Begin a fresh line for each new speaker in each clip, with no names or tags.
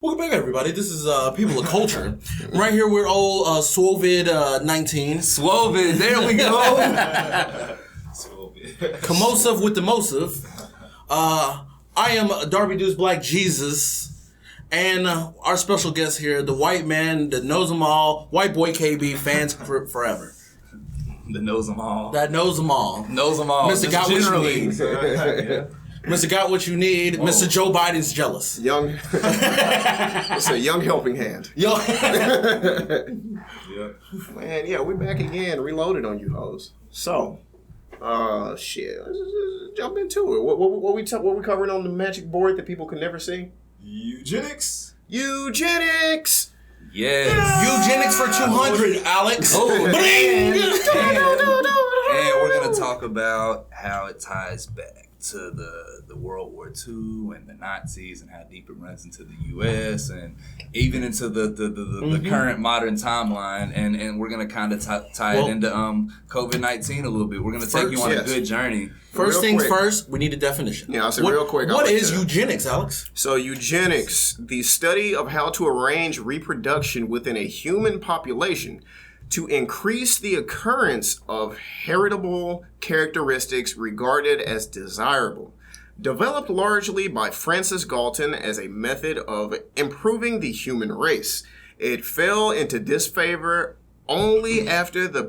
Welcome back, everybody. This is People of Culture. Right here with old Swovid-19.
Swovid, there we go.
Commosive with the Mosive. I am Darby Deuce Black Jesus. And our special guest here, the white man that knows them all, white boy KB, fans forever.
The knows them all.
That knows them all.
Knows them all.
Mr. Got What You Need. Mr. Got What You Need. Whoa. Mr. Joe Biden's jealous.
Young. It's a young helping hand.
Yo.
Man, yeah, we're back again, reloaded on you hoes. So, shit, let's jump into it. What we covering on the magic board that people can never see?
Eugenics.
Eugenics.
Yes.
Eugenics for 200, Alex.
Oh,
Bling.
And we're gonna talk about how it ties back to the World War II and the Nazis and how deep it runs into the U.S. and even into the current modern timeline. And we're going to kind of tie it into COVID-19 a little bit. We're going to take you on a good journey.
First things first, we need a definition.
Yeah, I'll say real quick.
What is eugenics, Alex?
So eugenics, the study of how to arrange reproduction within a human population to increase the occurrence of heritable characteristics regarded as desirable. Developed largely by Francis Galton as a method of improving the human race. It fell into disfavor only after the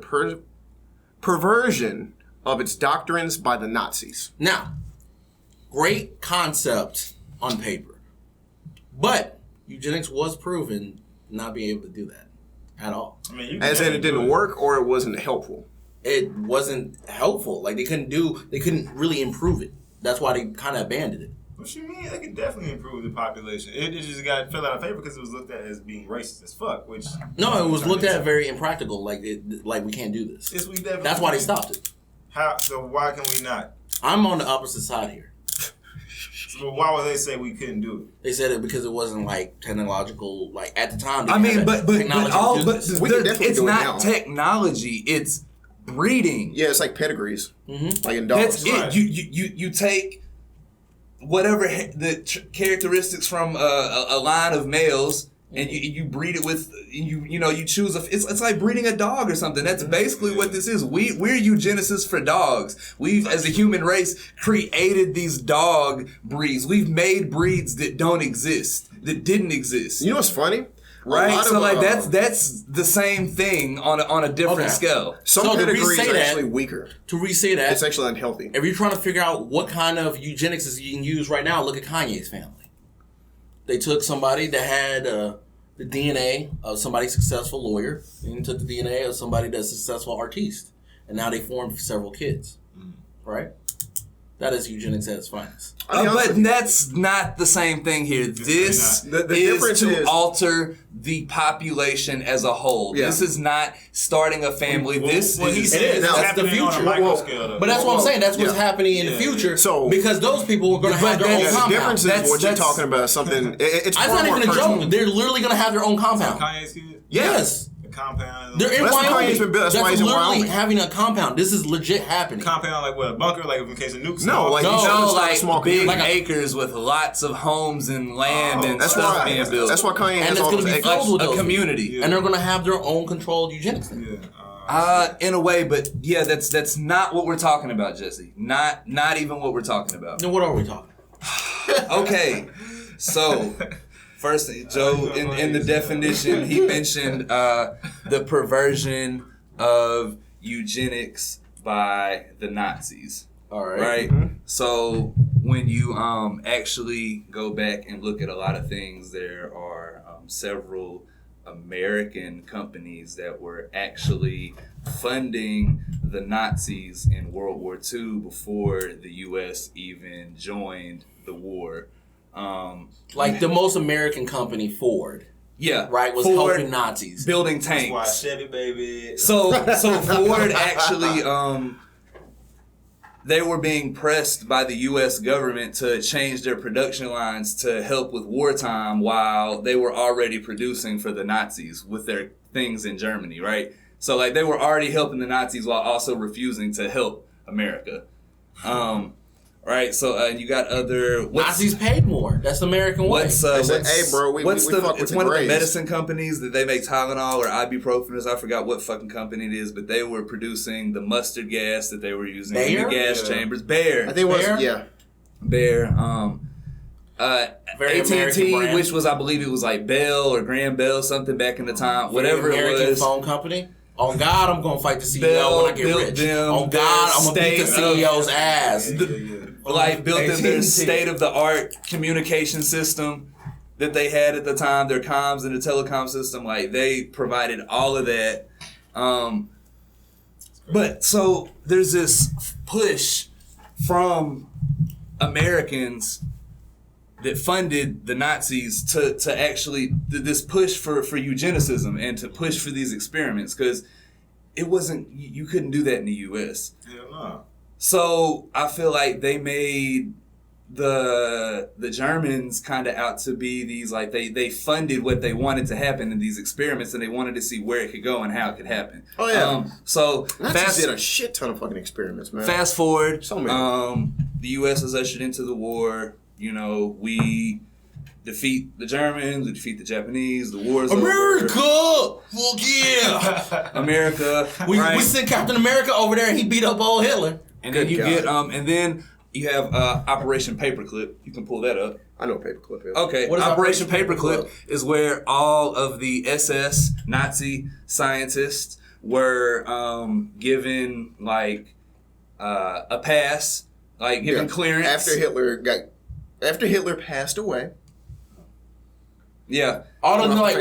perversion of its doctrines by the Nazis.
Now, great concept on paper. But eugenics was proven not being able to do that. At all.
I mean, as in it didn't work or it wasn't helpful?
It wasn't helpful. Like they couldn't really improve it. That's why they kind of abandoned it.
What you mean? They could definitely improve the population. It just fell out of favor because it was looked at as being racist as fuck. Which
no, it was looked at very impractical. Like we can't do this.
Yes, we definitely.
That's why they stopped it.
How? So why can we not?
I'm on the opposite side here.
So why would they say we couldn't do it?
They said it because it wasn't like technological. Like at the time,
I mean, but it's not technology. It's breeding.
Yeah, it's like pedigrees, like in dogs.
That's it. Right. You take whatever the characteristics from a line of males. And you breed it with you choose it's like breeding a dog or something. That's basically what this is. We're eugenicists for dogs. We've as a human race created these dog breeds. We've made breeds that didn't exist.
You know what's funny?
Right? So that's the same thing on a different scale.
Some pedigrees are actually weaker.
To re-say that,
it's actually unhealthy.
If you're trying to figure out what kind of eugenics is being used right now, look at Kanye's family. They took somebody that had the DNA of somebody's successful lawyer, and took the DNA of somebody that's a successful artiste, and now they formed several kids. Right? That is eugenics at its finest.
But that's not the same thing here. This is to alter the population as a whole. Yeah. This is not starting a family. This is
that's the future. But that's what I'm saying. That's what's happening in the future. So because those people are going to have their own compound.
The difference is what you're talking about. Something. It's
not even a joke. They're literally going to have their own compound.
Kanye's kid?
Yes.
Compound.
They're in Wyoming. That's
literally
Wyoming. Having a compound. This is legit happening.
Compound like what? A bunker, like in case of nukes?
Like small big acres with lots of homes and land and stuff being built.
That's why Kanye has
all those acres.
A community.
And they're going to have their own controlled eugenics.
In a way, but yeah, that's not what we're talking about, Jesse. Not even what we're talking about.
Then what are we talking about?
Okay, so... First, Joe, in the definition, he mentioned the perversion of eugenics by the Nazis.
All right.
Right? So when you actually go back and look at a lot of things, there are several American companies that were actually funding the Nazis in World War II before the U.S. even joined the war.
Like the most American company, Ford.
Yeah.
Right, was
Ford
helping Nazis.
Building tanks.
That's why Chevy, baby.
So Ford actually, they were being pressed by the U.S. government to change their production lines to help with wartime while they were already producing for the Nazis with their things in Germany, right? So like they were already helping the Nazis while also refusing to help America. right? So you got other
Nazis paid more. That's the American way.
Hey, bro, we fuck with
it's
the
one of the
Grays.
medicine companies that they make Tylenol or ibuprofen. I forgot what fucking company it is, but they were producing the mustard gas that they were using in the gas chambers. Bayer.
I think it was, yeah.
Bayer.
Very
AT&T,
brand.
which was, I believe it was like Bell or Graham Bell, something back in the time. Whatever
American
it was.
phone company. On God, I'm gonna fight the CEO
Bell
when I get
built
rich.
them
On God, I'm gonna beat the
state of-
CEO's ass.
Like built in their
AT&T.
state-of-the-art communication system that they had at the time, their comms and the telecom system. Like they provided all of that. But so there's this push from Americans that funded the Nazis to actually this push for eugenicism and to push for these experiments, because it wasn't, you couldn't do that in the U.S.
Hell no.
So I feel like they made the Germans kind of out to be these, like they funded what they wanted to happen in these experiments, and they wanted to see where it could go and how it could happen.
Oh yeah.
So
Nazis did a shit ton of fucking experiments, man.
fast forward,
So many.
the U.S. is ushered into the war. You know, we defeat the Germans, we defeat the Japanese, the war's
America!
over.
Fuck yeah!
America.
We
right?
sent Captain America over there and he beat up old Hitler.
And then
Good
you
God.
get and then you have Operation Paperclip. You can pull that up.
I know what Paperclip is.
Okay,
What is
Operation
Operation
Paperclip
Paperclip?
is where all of the SS Nazi scientists were given like a pass, like given clearance
After Hitler passed away.
Yeah,
All of them like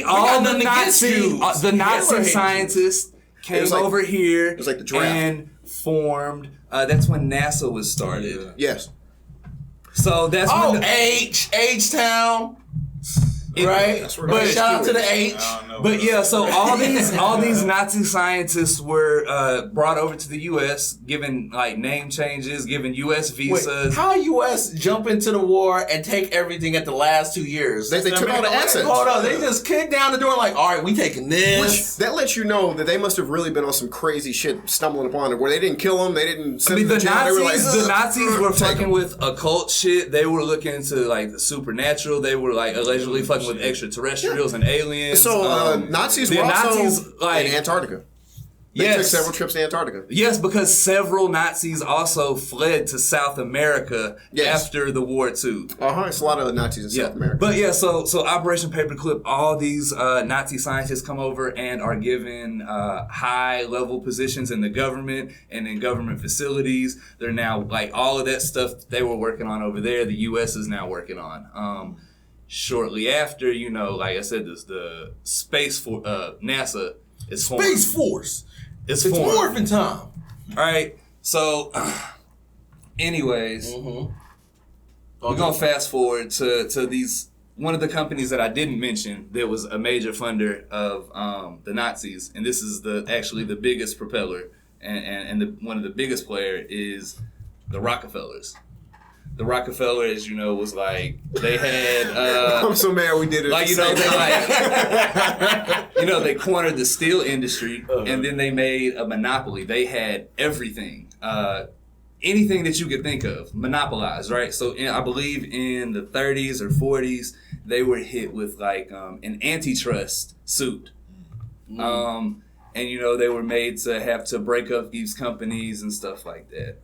all the Nazi
Hitler hates
scientists came
like-
over here.
it was like the draft.
and formed. That's when NASA was started.
Yes.
So that's
Oh,
when
H-Town.
It-
Right?
That's where
But
the
shout out to the
H
H.
I don't know.
But yeah, so all these Nazi scientists were brought over to the U.S., given like name changes, given U.S.
Wait,
visas.
how U.S. jump into the war and take everything at the last 2 years?
They took all the assets.
Hold on, they just kicked down the door like, all right, we taking
Which,
this.
that lets you know that they must have really been on some crazy shit stumbling upon it, where they didn't kill them, they didn't
I
send
mean,
them
the
to jail. They were like,
Nazis were
take
fucking
'em.
with occult shit. They were looking into like the supernatural. They were like allegedly fucking with extraterrestrials and aliens.
So Nazis
the
were also
Nazis, like-
in Antarctica. They
Yes.
took several trips to Antarctica.
Yes, because several Nazis also fled to South America
Yes.
after the war too.
It's a lot of Nazis in South America.
But yeah, so Operation Paperclip, all these Nazi scientists come over and are given high level positions in the government and in government facilities. They're now like all of that stuff they were working on over there, the U.S. is now working on. Shortly after, you know, like I said, the space for NASA is formed.
Space Force.
It's
It's
formed.
morphin' time.
All right. So, anyways,
Mm-hmm.
we're gonna fast forward to these. One of the companies that I didn't mention that was a major funder of the Nazis, and this is actually the biggest propeller and one of the biggest player is the Rockefellers. The Rockefeller, as you know, was like they had
I'm so mad we did it.
like
at the same time.
they cornered the steel industry and then they made a monopoly. They had everything, anything that you could think of, monopolized, right? So I believe in the 30s or 40s, they were hit with like an antitrust suit. And you know, they were made to have to break up these companies and stuff like that.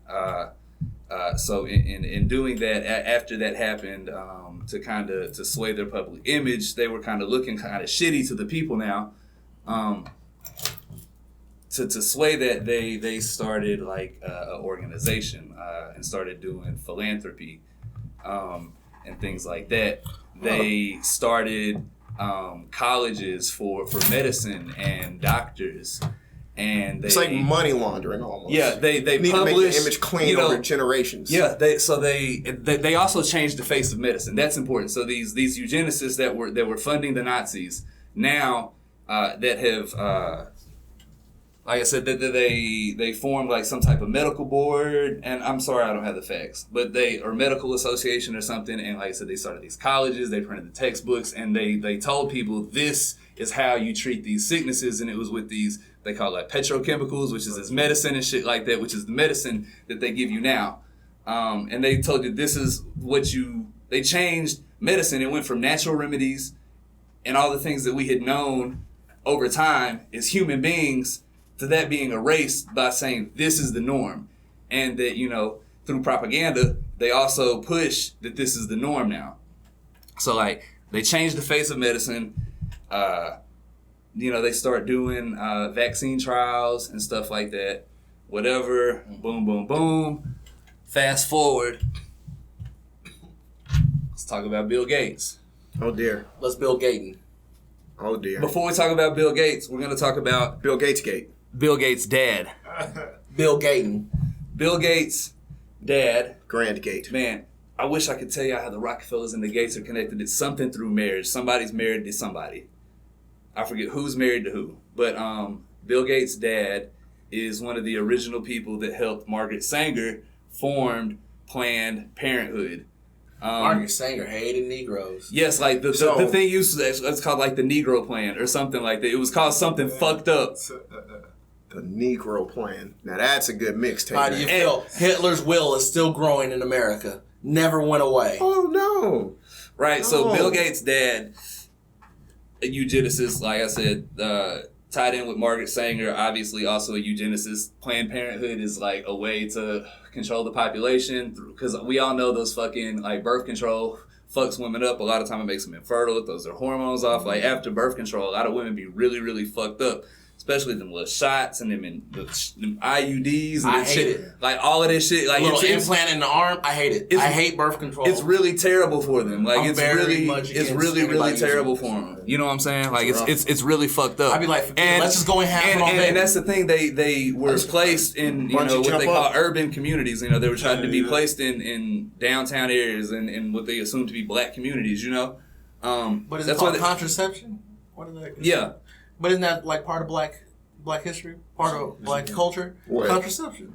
So in doing that, after that happened, to sway their public image, they were kind of looking kind of shitty to the people now. To sway that, they started like an organization and started doing philanthropy and things like that. They started colleges for medicine and doctors. And
It's like money laundering almost.
Yeah, they
need to make
publish,
the image clean
you know,
over generations.
Yeah, they also changed the face of medicine. That's important. So these eugenicists that were funding the Nazis now that have like I said, that they formed like some type of medical board, and I'm sorry I don't have the facts, but or medical association or something, and like I said, they started these colleges, they printed the textbooks, and they told people this is how you treat these sicknesses, and it was with these, they call it like petrochemicals, which is this medicine and shit like that, which is the medicine that they give you now. And they told you this is what they changed medicine. It went from natural remedies and all the things that we had known over time as human beings to that being erased by saying this is the norm. And that, through propaganda, they also push that this is the norm now. So, like, they changed the face of medicine. They start doing vaccine trials and stuff like that. Whatever. Boom, boom, boom. Fast forward. Let's talk about Bill Gates.
Oh, dear.
Let's Bill Gaten.
Oh, dear.
Before we talk about Bill Gates, we're going to talk about
Bill Gates Gate.
Bill Gates' dad.
Bill Gaten.
Bill Gates' dad.
Grand Gate.
Man, I wish I could tell you how the Rockefellers and the Gates are connected. It's something through marriage. Somebody's married to somebody. I forget who's married to who. But Bill Gates' dad is one of the original people that helped Margaret Sanger formed Planned Parenthood.
Margaret Sanger hated Negroes.
Yes, like the thing it's called like the Negro Plan or something like that. It was called something fucked up.
The Negro Plan. Now that's a good mixtape.
How do you feel? Hitler's will is still growing in America. Never went away.
Oh no!
Right. So Bill Gates' dad, a eugenicist, like I said, tied in with Margaret Sanger, obviously also a eugenicist. Planned Parenthood is like a way to control the population because we all know those fucking like birth control fucks women up. A lot of time it makes them infertile. It throws their hormones off. Like after birth control, a lot of women be really, really fucked up. Especially them little shots and them IUDs and
I hate
shit.
it.
Like all of this shit. Like
little implant in the arm. I hate it. I hate birth control.
It's really terrible for them. Like
I'm
it's really
really
terrible for them. You know what I'm saying? Like it's really fucked up.
I'd be like, let's just go and have it on
and that's the thing. They were placed in what they call urban communities. They were trying to be placed in downtown areas and what they assumed to be black communities.
But is it called contraception? What is that?
Yeah.
But isn't that like part of black history? Part of black culture?
What?
Contraception.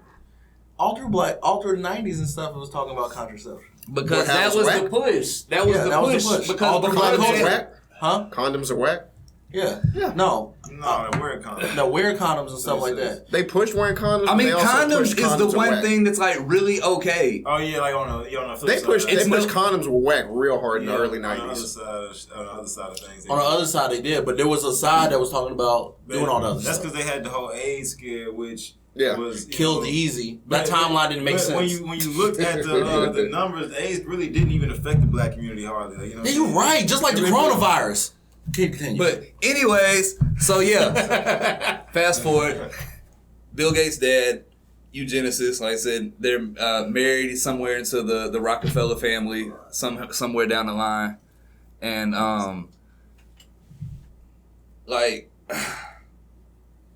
All through the 90s and stuff, it was talking about contraception.
Because that was the push. That was the push. Because
condoms are whack.
Huh?
Condoms are whack.
Yeah. No,
wear condoms.
No, wear condoms and stuff like that.
They push wearing condoms.
I mean,
they also
condoms
push
is the
condoms are
one
whack.
thing that's like really okay.
Oh yeah, like on the flip
They
side.
push condoms were whack real hard in the early
On the
90s.
other side of things.
On the other side, they did, but there was a side that was talking about doing all the other
That's
stuff.
because they had the whole AIDS scare, which was
killed easy. That timeline didn't make sense.
When you looked at the numbers, AIDS really didn't even affect the black community hardly.
Yeah, you're right. Just like the coronavirus. Continue.
But anyways, so yeah, fast forward. Bill Gates' dad, eugenicist, like I said, they're married somewhere into the Rockefeller family, somewhere down the line, and like,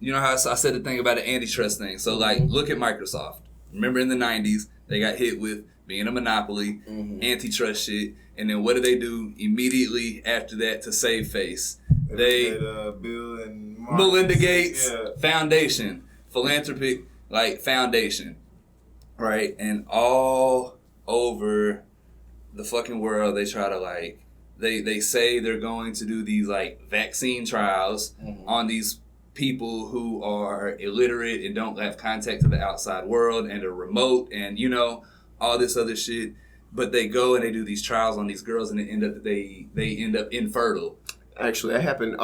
you know how I said the thing about the antitrust thing. So like, look at Microsoft. Remember in the 90s, they got hit with being a monopoly, antitrust shit. And then what do they do immediately after that to save face? They
Bill and
Melinda Gates Foundation, philanthropic foundation, right? And all over the fucking world, they try to they say they're going to do these vaccine trials on these people who are illiterate and don't have contact to the outside world and are remote and all this other shit. But they go and they do these trials on these girls, and they end up infertile.
Actually, that happened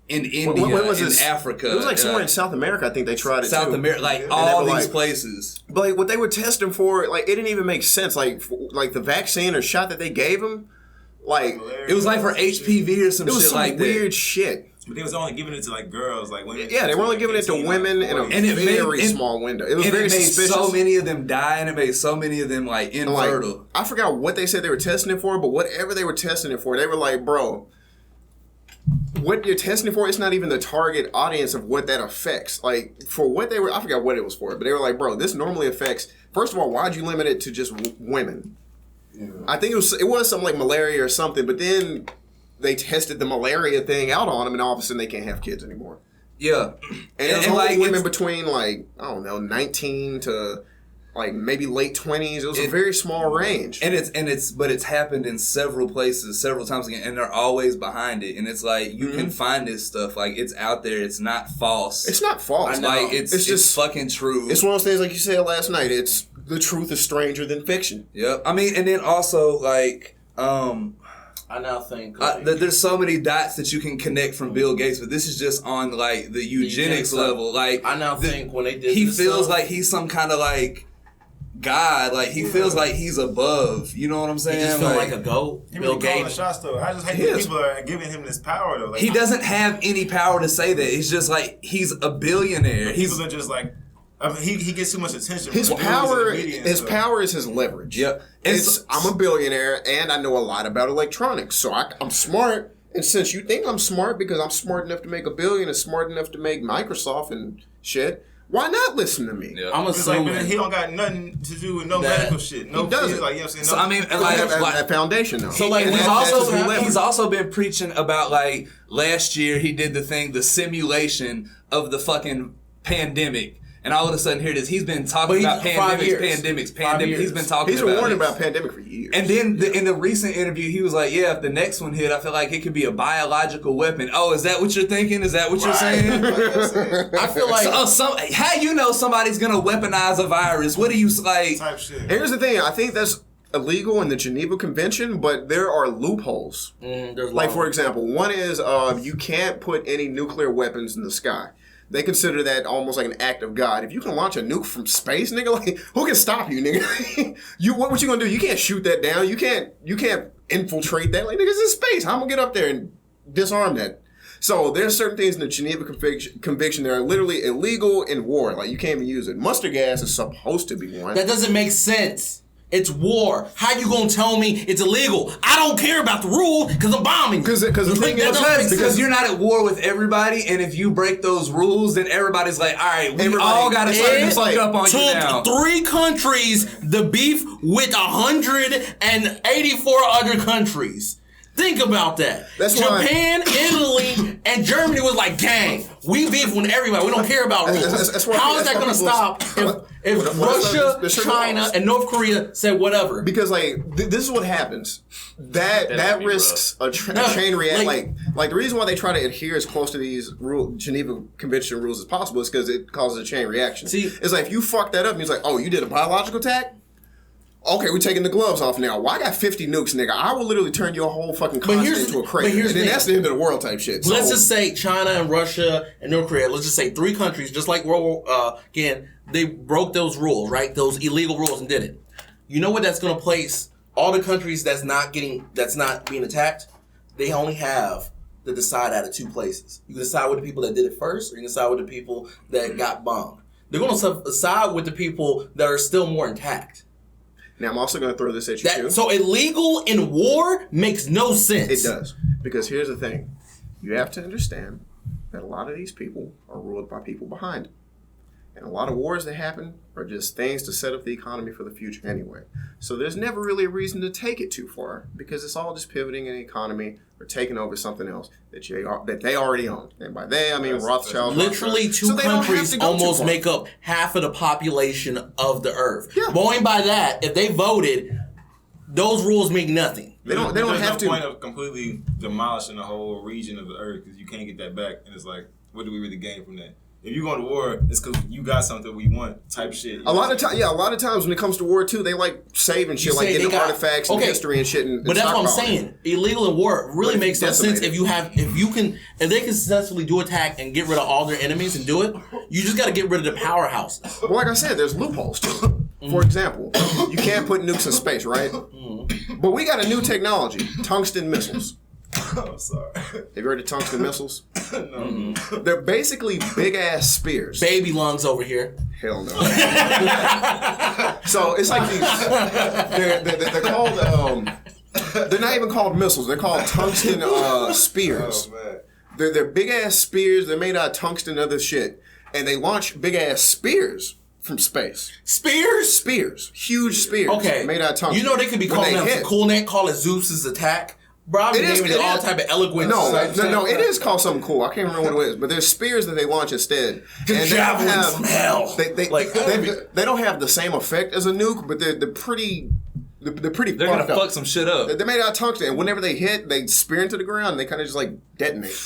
in India, in Africa.
It was somewhere in South America. I think they tried it.
South America, all these places.
But what they were testing for, it didn't even make sense. Like the vaccine or shot that they gave them,
it was for HPV or some shit like that.
It was some weird shit.
But they was only giving it to girls, women.
Yeah, they were only giving it to women in a very small window. It was very suspicious.
So many of them die, and it made so many of them infertile.
I forgot what they said they were testing it for, but whatever they were testing it for, they were like, bro, what you're testing it for, it's not even the target audience of what that affects. For what they were, I forgot what it was for, but they were like, bro, this normally affects. First of all, why'd you limit it to just women? Yeah. I think it was something like malaria or something, but then they tested the malaria thing out on them, and all of a sudden they can't have kids anymore.
Yeah,
and it was only women between 19 to maybe late 20s. It was a very small range,
but it's happened in several places, several times again, and they're always behind it. And it's you can find this stuff, it's out there. It's not false.
It's not false.
It's just fucking true.
It's one of those things, like you said last night. It's The truth is stranger than fiction.
Yep. I mean, and then also like,
I now think
there's so many dots that you can connect from Bill Gates, but this is just on like the eugenics level. Like,
I now think when they did,
he
this
feels
stuff,
like he's some kind of like God. Like he feels like he's above. You know what I'm saying?
he just feel like a goat.
He
Bill
really calling the
Gates.
shots though. I just hate that people are giving him this power though. Like,
he doesn't have any power to say that. It's just like he's a billionaire.
People are just like. I mean, he gets too much attention.
His
from the
power,
news and media and
his
stuff.
power is his leverage.
Yep.
I'm a billionaire and I know a lot about electronics, so I'm smart. And since you think I'm smart because I'm smart enough to make $1 billion and smart enough to make Microsoft and shit, why not listen to me?
Yeah.
I'm
It's like,
assuming
man, he don't got nothing to do with no
that
medical shit. No,
he doesn't.
Like, you know what I'm saying?
So
No,
I mean, and
Like,
like,
that foundation though.
So, like,
And
he's
that's
also been preaching about like last year he did the simulation of the fucking pandemic. And all of a sudden, here it is. He's been talking about pandemics. He's been talking
He's
about
been warning
it.
about pandemic for years.
And then in the recent interview, he was like, yeah, if the next one hit, I feel like it could be a biological weapon. Oh, is that what you're thinking? Is that what you're saying?
I feel like
How you know somebody's going to weaponize a virus? What do you, like...
type shit.
Here's the thing. I think that's illegal in the Geneva Convention, but there are loopholes.
there's
Like, for example, one is you can't put any nuclear weapons in the sky. They consider that almost like an act of God. If you can launch a nuke from space, nigga, like, who can stop you, nigga? What you gonna do? You can't shoot that down. You can't infiltrate that. Like, nigga, it's in space. How am I gonna get up there and disarm that? So there's certain things in the Geneva Convention that are literally illegal in war. Like, you can't even use it. Mustard gas is supposed to be one.
that doesn't make sense. It's war. How you gonna tell me it's illegal? I don't care about the rule because I'm bombing.
Because the thing
That
is,
doesn't make
Because
sense.
you're not at war with everybody, and if you break those rules, then everybody's like, all right, we all got to start to fuck up on you now.
Took 3 countries the beef with 184 other countries. Think about that.
That's why-
Japan, Italy, and Germany was like, gang, we beef with everybody. We don't care about rules.
That's why-
How is
that's
that
why
going to
people-
stop if Russia,
there's certain
China,
laws.
and North Korea said whatever?
Because like this is what happens. That
be
risks a chain reaction. Like the reason why they try to adhere as close to these Geneva Convention rules as possible is because it causes a chain reaction.
See,
it's like if you fuck that up, and it's like, oh, you did a biological attack. Okay, we're taking the gloves off now. Well, I got 50 nukes, nigga. I will literally turn your whole fucking continent into a crater. And then that's the end of the world type shit.
Let's just say China and Russia and North Korea. Let's just say 3 countries, just like World War, again, they broke those rules, right? Those illegal rules and did it. You know what that's going to place all the countries that's not being attacked? They only have to decide out of 2 places. You can decide with the people that did it first, or you can decide with the people that got bombed. They're going to side with the people that are still more intact.
Now, I'm also going to throw this at you, too.
So illegal in war makes no sense.
It does. Because here's the thing. You have to understand that a lot of these people are ruled by people behind them. And a lot of wars that happen are just things to set up the economy for the future anyway. So there's never really a reason to take it too far because it's all just pivoting an economy or taking over something else that they already own. And by they, I mean Rothschild.
Literally 2 countries almost make up half of the population of the earth.
Yeah.
Going by that, if they voted, those rules mean nothing.
They don't
There's
have
no
to.
point of completely demolishing the whole region of the earth because you can't get that back. And it's like, what do we really gain from that? If you go to war, it's because you got something we want type shit.
A lot of times when it comes to war too, they like saving shit, like getting artifacts and history and shit. And
but that's what I'm
stockpiling.
saying. Illegal in war really makes no sense if they can successfully do attack and get rid of all their enemies and do it. You just got to get rid of the powerhouses.
Well, like I said, there's loopholes too. For example, you can't put nukes in space, right? But we got a new technology, tungsten missiles.
I'm sorry.
Have you heard of tungsten missiles?
No.
They're basically big ass spears.
Baby lungs over here.
Hell no. So it's like these. They're called. They're not even called missiles. They're called tungsten spears.
Oh, man.
They're big ass spears. They're made out of tungsten and other shit, and they launch big ass spears from space.
Spears?
Huge spears.
Okay.
Made out of tungsten.
You know they could be
When
calling
they
them
hit-
cool name, call it Zeus's attack. Bro, I've been naming it all type of eloquent.
No, it is called something cool. I can't remember what it is, but there's spears that they launch instead. And
Javelins from hell.
They don't have the same effect as a nuke, but they're pretty. They're pretty.
They're gonna fuck some shit up.
They're made out of tungsten, and whenever they hit, they spear into the ground. And they kind of just like detonate.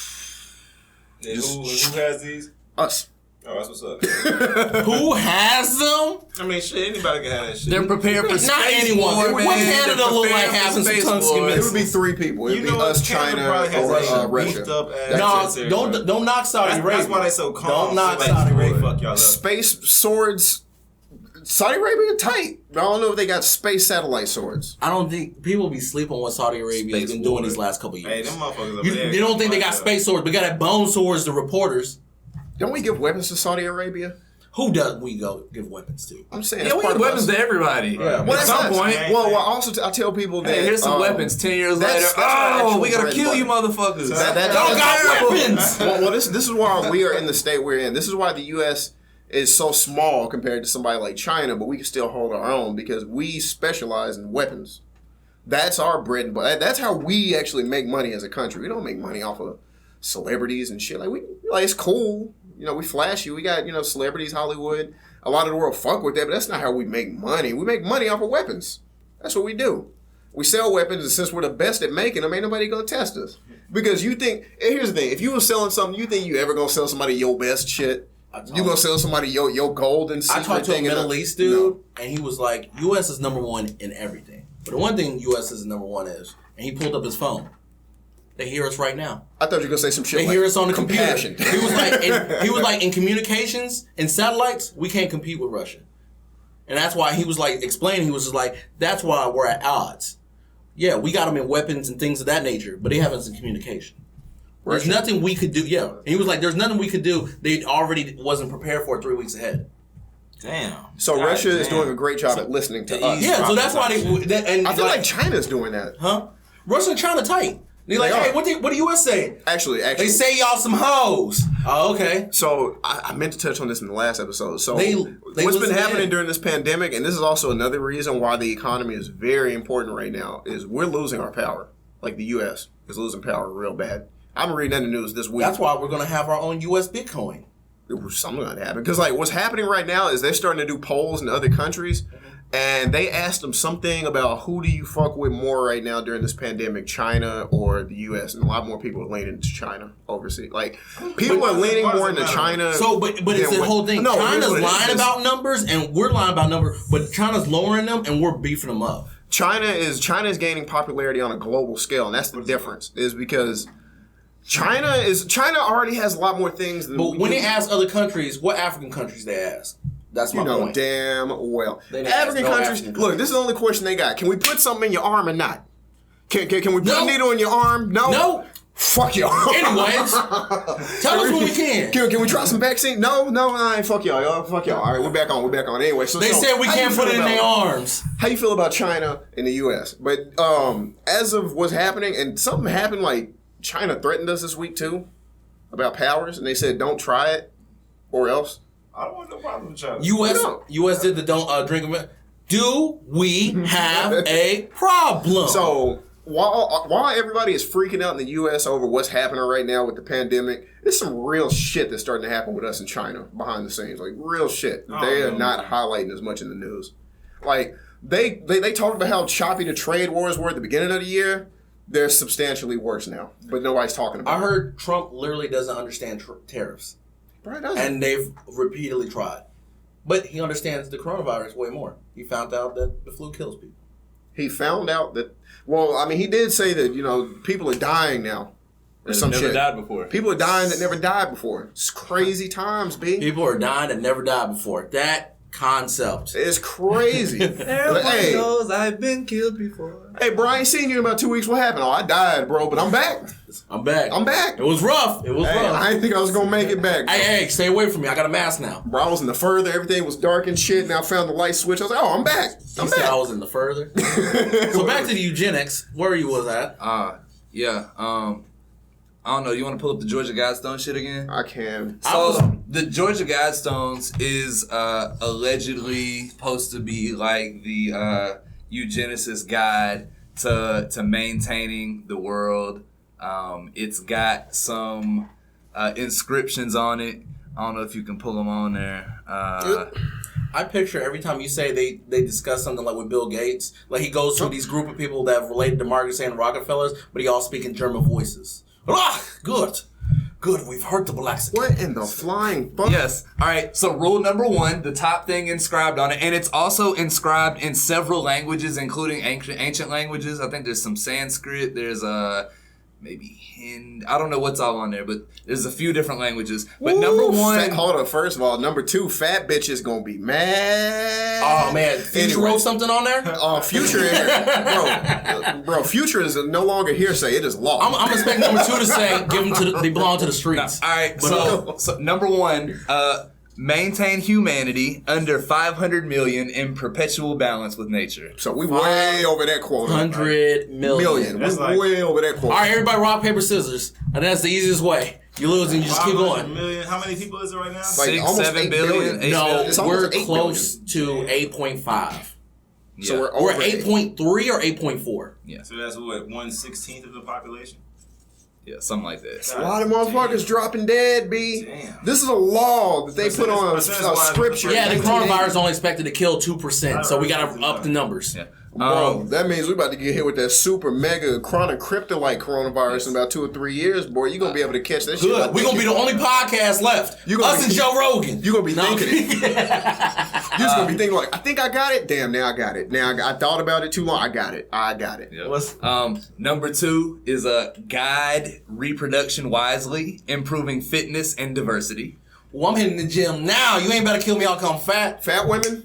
And who has these?
Us.
Oh, that's what's up.
Who has them?
I mean, shit, anybody can have that shit.
They're prepared for
Not
space
anyone.
war,
What
man.
Canada
They're
look like
prepared for
having some
space
Tuscan
war.
It would be 3 people. It would be us, China, or Russia.
No, don't knock Saudi Arabia.
That's why they so calm.
Don't knock
Like,
Saudi Arabia.
Fuck y'all up.
Space swords. Saudi Arabia tight. I don't know if they got space satellite swords.
I don't think people be sleeping on what Saudi Arabia has
Space
been doing
war.
these last couple of
Hey,
years.
them motherfuckers over
You,
there.
you don't think they got space swords? We got that bone swords to reporters.
Don't we give weapons to Saudi Arabia?
Who does we go give weapons to?
I'm saying
Yeah,
it's
we
part
give
of
weapons
us.
to everybody.
Yeah.
Well,
At some point.
Well, also I tell people that
Hey, here's some weapons. 10 years later,
that's our actual
we gotta
bread
kill
and
you,
butter.
motherfuckers.
Y'all got weapons.
Well, this is why we are in the state we're in. This is why the U.S. is so small compared to somebody like China, but we can still hold our own because we specialize in weapons. That's our bread and butter. That's how we actually make money as a country. We don't make money off of celebrities and shit. Like it's cool. You know, we flashy. We got, celebrities, Hollywood. A lot of the world fuck with that, but that's not how we make money. We make money off of weapons. That's what we do. We sell weapons, and since we're the best at making them, ain't nobody gonna test us. Because you think, and here's the thing, if you were selling something, you think you ever gonna sell somebody your best shit? You gonna sell somebody your golden secret
I talked to a
thing?
Middle East dude, and he was like, U.S. is number one in everything. But the one thing U.S. is number one is, and he pulled up his phone. They hear us right now.
I thought you were gonna say some shit.
They
like
hear us on the
compassion.
computer. He was like, in communications and satellites, we can't compete with Russia. And that's why he was like explaining. He was just like, that's why we're at odds. Yeah, we got them in weapons and things of that nature, but they have us in communication. There's nothing we could do. Yeah, and he was like, there's nothing we could do. They already wasn't prepared for it 3 weeks ahead.
Damn.
So
God
Russia is
damn.
doing a great job at listening to us.
Yeah, so that's why and
I feel like China's doing that.
huh? Russia and China tight. They're like,
They
hey,
are.
what the U.S. say?
Actually.
They say y'all some hoes. Oh, okay.
So I meant to touch on this in the last episode. So
They
what's been
listen
happening
in.
during this pandemic, and this is also another reason why the economy is very important right now, is we're losing our power. Like the U.S. is losing power real bad. I'm reading that in the news this week.
That's why we're gonna have our own U.S. Bitcoin.
Something going to happen. Because like what's happening right now is they're starting to do polls in other countries, and they asked them something about who do you fuck with more right now during this pandemic, China or the U.S. And a lot more people are leaning into China overseas. Like people are leaning more into China.
So, but it's the whole thing.
No,
China's
here's what it
lying
is.
about numbers, and we're lying about numbers. But China's lowering them, and we're beefing them up.
China is gaining popularity on a global scale, and that's the difference. Is because China already has a lot more things than
But
we
when
do.
they ask other countries, what African countries they ask? That's my
You know
point.
damn well.
They didn't ask
African
no
countries.
African
Look,
countries.
this is the only question they got. Can we put something in your arm or not? Can we put
No.
a needle in your arm? No.
No.
Fuck y'all.
Anyways, tell us when we can.
Can we try some vaccine? No, fuck y'all. Fuck y'all. All right, we're back on. Anyway, so
They said we
how
can't
you
put it
feel
in their
about-
arms.
How you feel about China and the U.S.? But as of what's happening, and something happened, like China threatened us this week too about powers, and they said don't try it or else.
I don't want no problem with y'all.
U.S. did the don't drink of it. Do we have a problem?
So while everybody is freaking out in the U.S. over what's happening right now with the pandemic, there's some real shit that's starting to happen with us in China behind the scenes. Like real shit. They are not highlighting as much in the news. Like they talked about how choppy the trade wars were at the beginning of the year. They're substantially worse now, but nobody's talking about
I
it.
heard Trump literally doesn't understand tariffs,
Right, doesn't it?
and they've repeatedly tried. But he understands the coronavirus way more. He found out that the flu kills people.
He found out that, well, I mean, he did say that, people are dying now. Or some
never
shit.
died before.
People are dying that never died before. It's crazy times, B.
People are dying that never died before. That concept.
It's crazy.
Everyone
hey,
knows I've been killed before.
hey, bro, I ain't seen you in about 2 weeks. What happened? Oh, I died, bro, but I'm back.
I'm back.
I'm back.
It was rough. It was
Hey,
rough.
I didn't think I was going to make it back. Bro.
Hey, stay away from me. I got a mask now.
Bro, I was in the further. Everything was dark and shit. And I found the light switch. I was like, oh, I'm back.
He
I'm
said I
back.
was in the further. So back to the eugenics. Where you was at?
I don't know. You want to pull up the Georgia Guidestone shit again?
I can.
So the Georgia Guidestones is allegedly supposed to be like the eugenicist guide to maintaining the world. It's got some inscriptions on it. I don't know if you can pull them on there.
I picture every time you say they discuss something like with Bill Gates, like he goes to these group of people that have related to Margaret and Rockefellers, but he all speak in German voices. Ah, good. Good, we've hurt the blacks.
What in the flying fuck?
Yes. All right. So rule number 1, the top thing inscribed on it, and it's also inscribed in several languages, including ancient languages. I think there's some Sanskrit. There's maybe Hindi. I don't know what's all on there, but there's a few different languages. But number 1,
hold on. First of all, number 2, fat bitch is gonna be mad.
Oh man, Future wrote something on there.
Future, bro. Future is no longer hearsay. It is law.
I'm expecting number 2 to say, "Give them to they belong to the streets."
all right. So number 1, maintain humanity under 500 million in perpetual balance with nature.
So we way over that quota.
100 million.
We way over that quota.
All right, everybody, rock paper scissors, and that's the easiest way. You lose and you just keep going.
Million. How many people is it right now?
Like
6,
almost
7
8
billion.
billion.
No,
It's
we're
almost 8
close to 8.5.
So
Yeah.
We're
over
8.3 or 8.4.
Yeah.
So that's what 1/16 of the population.
Yeah, something like that.
A lot of motherfuckers dropping dead, B.
Damn.
This is a law that they put on
Percentage-wise,
scripture.
Yeah, the
1980.
coronavirus is only expected to kill 2%, so we gotta up the numbers.
Yeah.
Bro, that means we're about to get hit with that super mega chronic crypto-like coronavirus in about 2 or 3 years, boy. You're going to be able to catch that shit.
Good. We're gonna be the only podcast left.
You gonna
Us
be-
and Joe Rogan.
You're going to be
No.
thinking it. You're just going to be thinking like, I think I got it. Damn, now I got it. Now I thought about it too long. I got it.
Yeah. Number 2 is guide reproduction wisely, improving fitness and diversity.
Well, I'm hitting the gym now. You ain't better kill me. I'll come fat.
Fat women,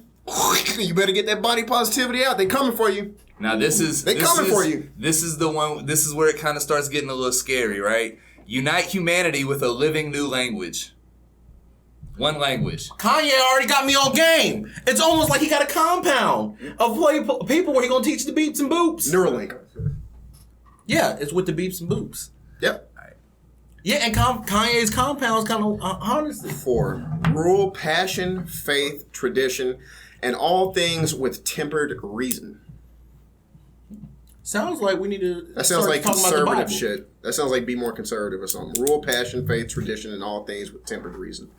you better get that body positivity out. They coming for you.
Now
They coming for you.
This is the one. This is where it kind of starts getting a little scary, right? Unite humanity with a living new language. One language.
Kanye already got me on game. It's almost like he got a compound of people where he gonna teach the beeps and boops.
Neuralink.
Yeah, it's with the beeps and boops.
Yep.
Yeah, and Kanye's compound is kind of honestly.
4, rule passion, faith, tradition, and all things with tempered reason.
Sounds like we need to.
That sounds
start
like
talking about the
conservative
Bible.
shit. That sounds like be more conservative or something. Rule, passion, faith, tradition, and all things with tempered reason.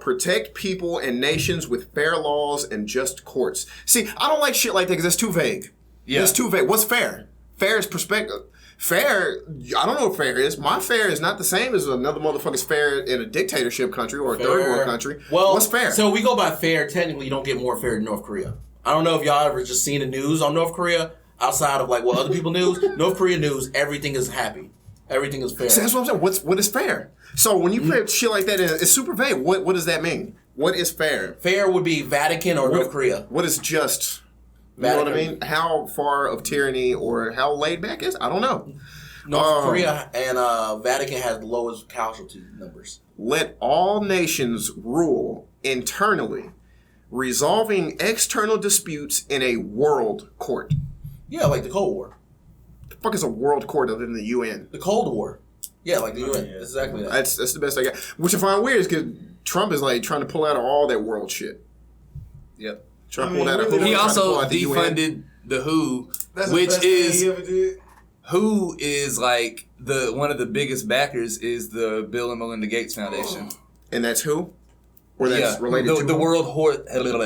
Protect people and nations with fair laws and just courts. See, I don't like shit like that because it's too vague.
Yeah.
It's too vague. What's fair? Fair is perspective. Fair, I don't know what fair is. My fair is not the same as another motherfucker's fair in a dictatorship country or a third world country.
Well,
what's fair?
So we go by fair. Technically, you don't get more fair than North Korea. I don't know if y'all ever just seen the news on North Korea outside of like what other people news. North Korea news, everything is happy. Everything is fair.
See, that's what I'm saying. What is fair? So when you put shit like that in, it's super vague. What does that mean? What is fair?
Fair would be Vatican or North Korea.
What is just? You know what I
Vatican.
mean? How far of tyranny or how laid back is? I don't know.
North Korea and Vatican has the lowest casualty numbers.
Let all nations rule internally, resolving external disputes in a world court.
Yeah, like the Cold War.
The fuck is a world court other than the UN?
The Cold War. Yeah, like the UN.
yeah.
Exactly that.
That's the best I got. Which I find weird is because Trump is like trying to pull out of all that world shit.
Yep.
Trying to pull out of
He
trying to pull
also
out the UN.
defunded the WHO,
That's the
which
best thing
is
he ever did.
WHO is like one of the biggest backers is the Bill and Melinda Gates Foundation.
And that's who? Or that's related to
the
who?
World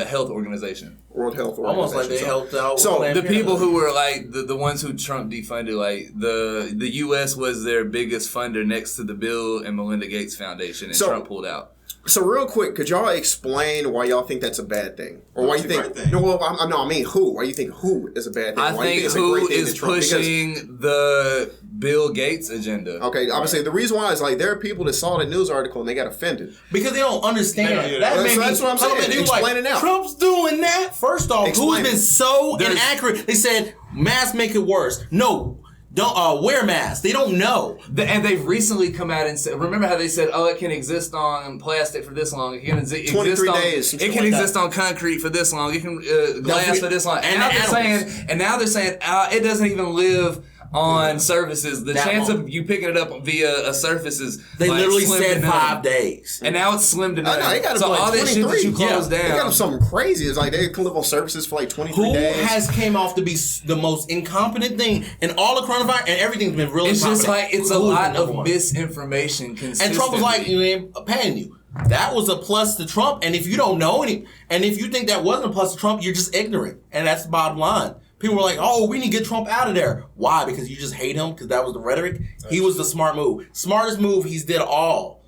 Health Organization.
World Health Organization.
Almost like they helped out.
So,
with
The
Planned
people
Parenthood.
who were like the ones who Trump defunded, like the U.S. was their biggest funder next to the Bill and Melinda Gates Foundation, and
So-
Trump pulled out.
So real quick, could y'all explain why y'all think that's a bad thing, or why you
It's a
think?
great thing.
No, well, I mean who? Why you think who is a bad thing?
I
Why you
think
it's a great
WHO
thing
is
that Trump- because-
pushing the Bill Gates agenda.
Okay, obviously the reason why is like there are people that saw the news article and they got offended.
Because they don't understand.
They don't get it.
That
That's-
made me,
that's what I'm saying.
they were
Explain it out.
Trump's doing that. First off,
Explain
who's been
it.
so
There's-
inaccurate? They said masks make it worse. No, don't wear masks. They don't know.
And they've recently come out and said, remember how they said, oh, it can exist on plastic for this long. It can exist
23
on,
days, some
It
shit
can
like
exist on concrete for this long. It can glass for this long.
and
now
the
they're
animals.
saying, it doesn't even live on surfaces. The
That
chance
long.
of you picking it up via a surface is
They
like
literally
slim to
said
none.
5 days.
And now it's slim to
I
none.
know, they got
So
like
all that shit
23.
that you close
They got
down.
them something crazy. It's like they can live on surfaces for like 23
Who
days.
has came off to be the most incompetent thing in all of coronavirus, and everything's been really.
It's just
incompetent.
like, it's a
Who's
lot
the number
of
one?
misinformation consistently.
And Trump was like, you know, paying you. That was a plus to Trump. And if you don't know any, and if you think that wasn't a plus to Trump, you're just ignorant. And that's the bottom line. People were like, "Oh, we need to get Trump out of there." Why? Because you just hate him? Because that was the rhetoric? He was the smart move. Smartest move he's did all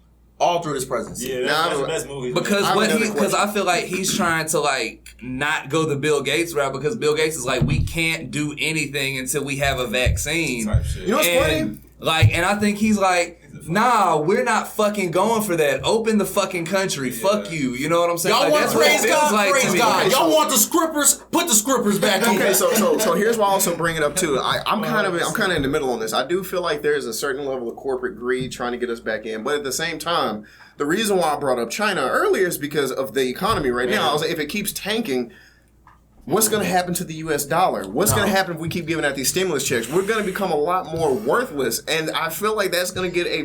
through this presidency.
Yeah, that's the best movie.
Because I feel like he's trying to like not go the Bill Gates route, because Bill Gates is like, we can't do anything until we have a vaccine.
You know what's funny?
Like, and I think he's like, nah, we're not fucking going for that. Open the fucking country. Yeah. Fuck you. You know what I'm saying?
Y'all
like,
want
that's
to praise God?
like
Praise God. Y'all want the scrippers? Put the scrippers back in.
Okay, so here's why I also bring it up too. I'm kind of in the middle on this. I do feel like there's a certain level of corporate greed trying to get us back in, but at the same time, the reason why I brought up China earlier is because of the economy right now. I was like, if it keeps tanking, what's going to happen to the U.S. dollar? What's going to happen if we keep giving out these stimulus checks? We're going to become a lot more worthless, and I feel like that's going to get a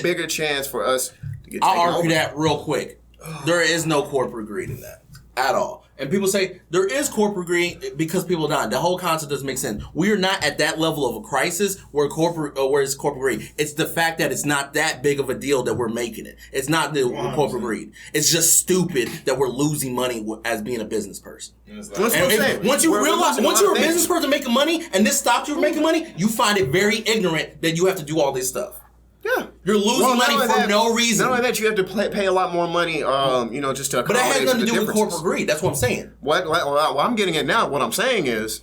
bigger chance for us to get taken
I'll argue
over.
that real quick. There is no corporate greed in that at all. And people say there is corporate greed because people are not. The whole concept doesn't make sense. We are not at that level of a crisis where it's corporate greed. It's the fact that it's not that big of a deal that we're making it. It's not the corporate greed. It's just stupid that we're losing money as being a business person.
That's what I'm saying.
Once you're a business person making money and this stops you from making money, you find it very ignorant that you have to do all this stuff.
Yeah.
You're losing money for no reason.
Not only that, you have to pay a lot more money, just to accommodate.
But that has nothing to do with
differences.
corporate greed. That's what I'm saying.
What I'm getting at now, what I'm saying is,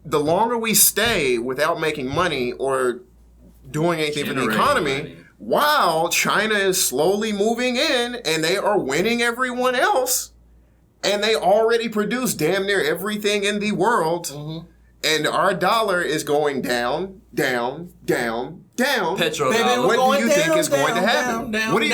the longer we stay without making money or doing anything for the economy, while China is slowly moving in and they are winning everyone else, and they already produce damn near everything in the world, and our dollar is going down, down, down, down.
Petrodollar.
What do you think is going to happen?
Down,
What do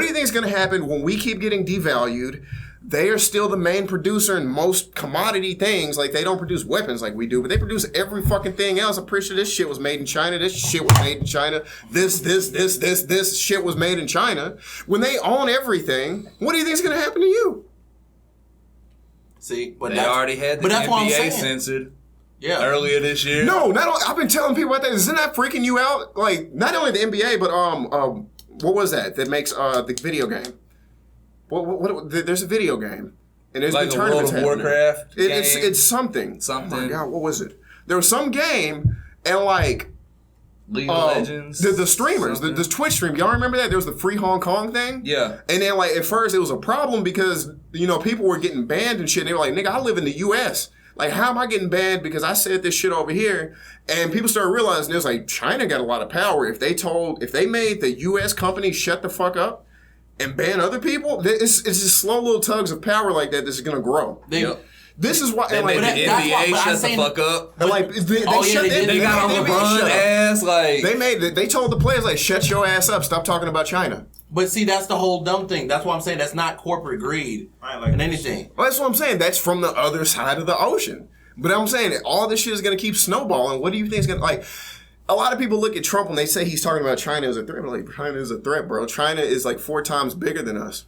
you think is going to happen when we keep getting devalued? They are still the main producer in most commodity things. Like, they don't produce weapons like we do, but they produce every fucking thing else. I'm pretty sure this shit was made in China. This shit was made in China. This shit was made in China. When they own everything, what do you think is going to happen to you?
See, but
they already had the NBA censored.
Yeah.
Earlier this year.
No, I've been telling people about that. Isn't that freaking you out? Like, not only the NBA, but what was that makes the video game? What there's a video game, and there's
like
been tournaments
a World of Warcraft.
It's something.
Something.
Oh my God, what was it? There was some game, and like
League of Legends.
The streamers, the Twitch stream. Y'all remember that? There was the Free Hong Kong thing.
Yeah.
And then like at first it was a problem because people were getting banned and shit. And they were like, "Nigga, I live in the U.S. Like, how am I getting banned because I said this shit over here?" And people started realizing there's like China got a lot of power. If they made the U.S. companies shut the fuck up and ban other people, it's just slow little tugs of power like that that's gonna grow. This is why
they made the NBA shut the fuck up.
And like they
got on LeBron's ass. Like
they told the players like, shut your ass up, stop talking about China.
But see, that's the whole dumb thing. That's why I'm saying that's not corporate greed and anything.
Well, that's what I'm saying. That's from the other side of the ocean. But I'm saying that all this shit is going to keep snowballing. What do you think is going to, like, a lot of people look at Trump when they say he's talking about China as a threat. Like, China is a threat, bro. China is like 4 times bigger than us.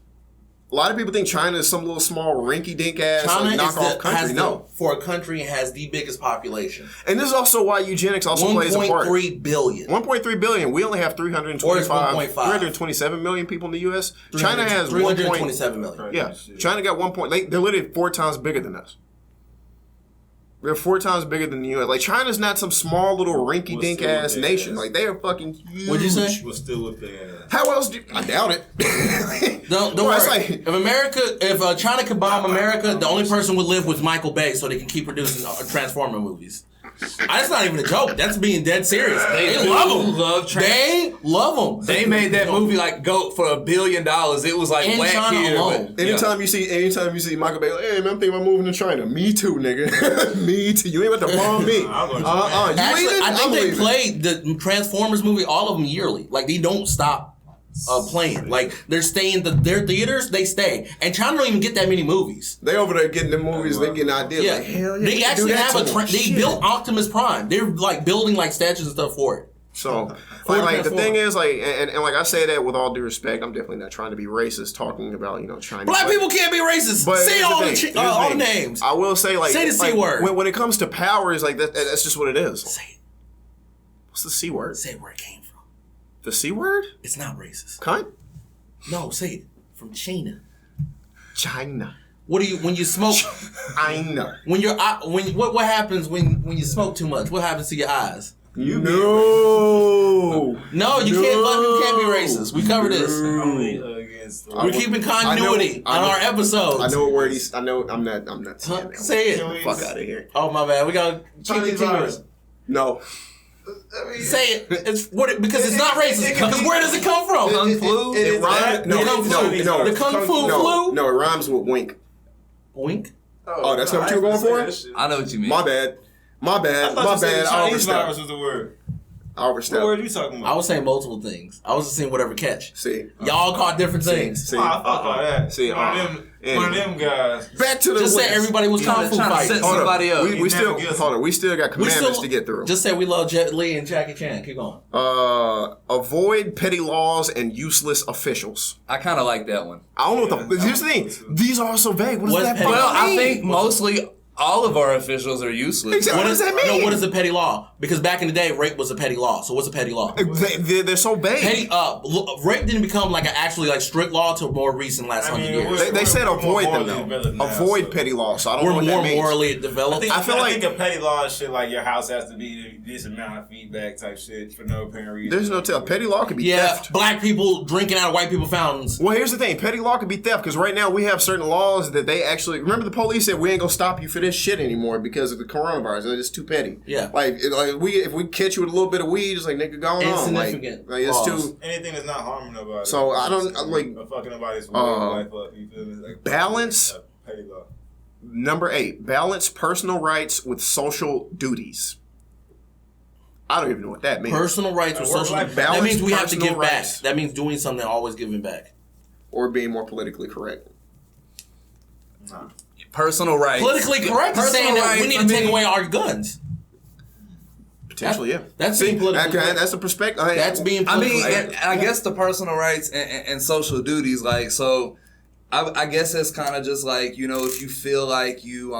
A lot of people think China is some little small rinky-dink ass knockoff country. No.
For a country, has the biggest population.
And this is also why eugenics also plays a part.
1.3 billion.
1.3 billion. We only have 327 million people in the U.S. China has
327 million.
Yeah. China got 1 point. They're literally 4 times bigger than us. They're 4 times bigger than the U.S. Like, China's not some small little rinky-dink ass nation. Like, they are fucking huge.
What'd you say?
We'll still with their ass.
How else I doubt it.
Don't worry. If China could bomb America, the only person would live with Michael Bay so they can keep producing Transformer movies. That's not even a joke. That's being dead serious. They love them. They love them.
They made that movie like GOAT for $1 billion. It was like
in
whack
China
here.
alone.
Anytime you see Michael Bay, like, hey man, I'm thinking about moving to China. Me too, nigga. Me too. You ain't about to bomb me.
Actually, I think they played the Transformers movie, all of them yearly. Like, they don't stop playing. Like, they're staying, their theaters, they stay. And China don't even get that many movies.
They over there getting the movies, they getting ideas.
Yeah.
Like, hell yeah.
They actually have they built Optimus Prime. They're like building like statues and stuff for it.
So, like the thing is, like, and like I say that with all due respect, I'm definitely not trying to be racist talking about, China.
Black people can't be racist. Say all the names.
I will say, like,
say the C word.
When it comes to power, is like that's just what it is.
Say it.
What's the C word?
Say where it came from.
The C word?
It's not racist.
Cunt?
No, say it. From China.
China.
What do you when you smoke?
I know.
When you're what happens when you smoke too much? What happens to your eyes?
No.
No, you can't be racist. We covered this. We're keeping continuity on our episodes.
I know what word he's. I know. I'm not saying that.
Say it.
Get the fuck out of here.
Oh my bad. We got Chinese virus.
No.
Say it. Because it's not racist. Because where does it come from?
Kung flu.
It rhymes. No.
The kung fu flu.
No, it rhymes with wink.
Wink.
Oh, that's what you were going for?
I know what you mean.
My bad. I
Chinese virus
overstepped.
was the word.
I overstepped.
What word are you talking about?
I was saying multiple things. I was just saying whatever catch.
See.
Y'all caught different things.
See.
Oh, fuck all that.
See.
One of them guys.
Back to the
Just say
West.
everybody was kung fu
trying to
fighting.
set somebody up.
We still got commandments to get through.
Just say we love Jet Li and Jackie Chan. Keep going.
Avoid petty laws and useless officials.
I kind of like that one.
I don't know what the. Here's the thing. These are so vague. What does
What's
that
petty
fucking
Well, I
mean?
think mostly all of our officials are useless.
Exactly. What does that mean?
No, what is a petty law? Because back in the day, rape was a petty law. So what's a petty law?
They're so vague.
Petty rape didn't become like actually strict law till more recent last 100 years.
They said avoid them though. Avoid petty laws. So I don't know
We're
what
more
that means.
morally developed.
I feel like
a petty law is shit like your house has to be this amount of feedback type shit for no apparent reason.
there's no tell. Petty law could be
yeah,
theft.
black people drinking out of white people fountains.
Well, here's the thing. Petty law could be theft because right now we have certain laws that they actually... Remember the police said we ain't going to stop you for this shit anymore because of the coronavirus. It's too petty.
Yeah.
If we catch you with a little bit of weed, it's like, nigga, going on.
Insignificant
Like it's
laws.
too...
Anything that's not harming nobody.
So I don't...
fucking nobody's life up. You feel me? Like,
balance...
petty law.
Number 8. Balance personal rights with social duties. I don't even know what that means.
Personal rights with social
work-life
That means we have to
personal
give
rights.
back. That means doing something, always giving back.
Or being more politically correct.
Nah.
Personal rights.
Politically correct is saying that we need to take away our guns.
Potentially, yeah.
That's being politically correct.
That's a perspective.
That's being
I
politically
mean,
correct.
and I guess the personal rights and social duties, like, so I guess it's kind of just like, you know, if you feel like you,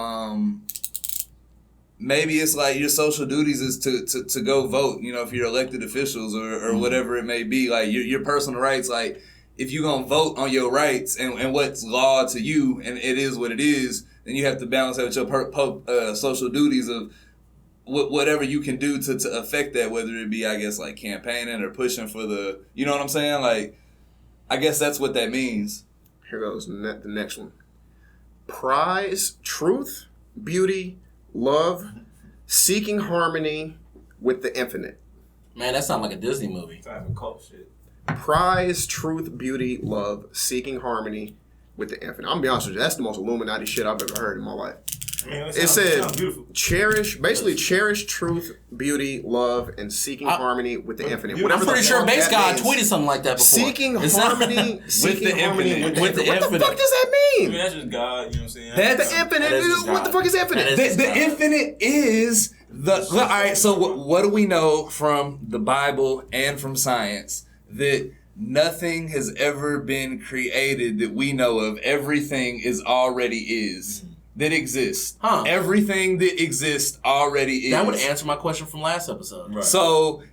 maybe it's like your social duties is to go vote, you know, if you're elected officials or whatever it may be, like your personal rights, like if you're going to vote on your rights and what's law to you and it is what it is, then you have to balance that with your social duties of whatever you can do to affect that, whether it be, I guess, like campaigning or pushing for the, you know what I'm saying? Like, I guess that's what that means.
Here goes the next one. Prize truth, beauty, love, seeking harmony with the infinite.
Man, that sounds like a Disney movie.
Type of cult shit.
Prize truth, beauty, love, seeking harmony with the infinite. I'm gonna be honest with you, that's the most Illuminati shit I've ever heard in my life.
I mean,
It said
beautiful.
cherish truth, beauty, love, and seeking harmony with the infinite.
I'm
Whatever
I'm pretty
the
sure
fuck
Base
that
God
means.
tweeted something like that before.
Seeking
It's not-
harmony, seeking harmony
infinite.
with the infinite. What the
infinite.
fuck does that
I
mean?
mean, that's just God, you know what I'm saying?
That's
The infinite.
That is just
What the
God.
fuck is infinite?
That is-
The infinite is all right. So what do we know from the Bible and from science? That nothing has ever been created that we know of. Everything already is. That exists.
Huh.
Everything that exists already is.
That would answer my question from last episode.
Right.
So,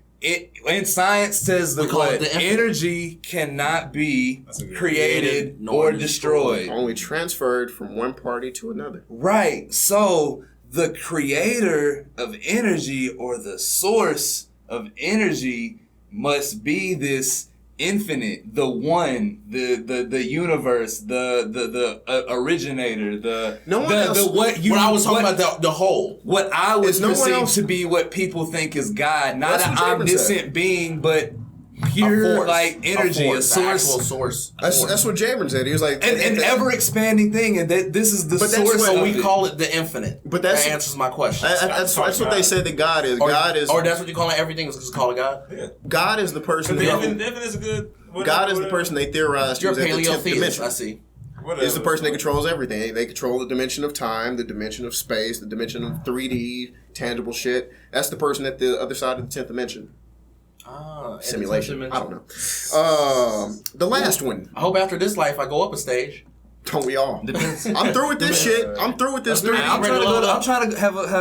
and science says that
call it
what
the infinite.
energy cannot be
That's a good
created
nor
or destroyed.
Only transferred from one party to another.
Right. So the creator of energy or the source of energy must be this infinite, the one, the universe, the originator,
No one else-
What I was talking about, the whole.
what I would
Is no one
perceive
else-
to be what people think is God, not
That's
an
what Jacob said.
omniscient being, but
A
pure
force.
like energy, a
the
source.
actual source.
That's what Jabron said. He was like,
An ever expanding thing, and that this is the
But that's
source.
what
of
So we
it.
call it the infinite.
But that's-
that answers my question.
That's what they said that God is.
Or that's what you call it. Everything is just call it God.
Yeah.
God is the person.
The
that-
infinite is a good.
God is the person they theorized
You're a
was at the 10th
paleotheist.
dimension.
I see.
Is the person that controls everything. They control the dimension of time, the dimension of space, the dimension of 3D, tangible shit. That's the person at the other side of the 10th dimension. Simulation. I don't know. The last one.
I hope after this life I go up a stage.
Don't we all?
Depends.
I'm through with this shit. I'm through with this 3D.
I'm trying to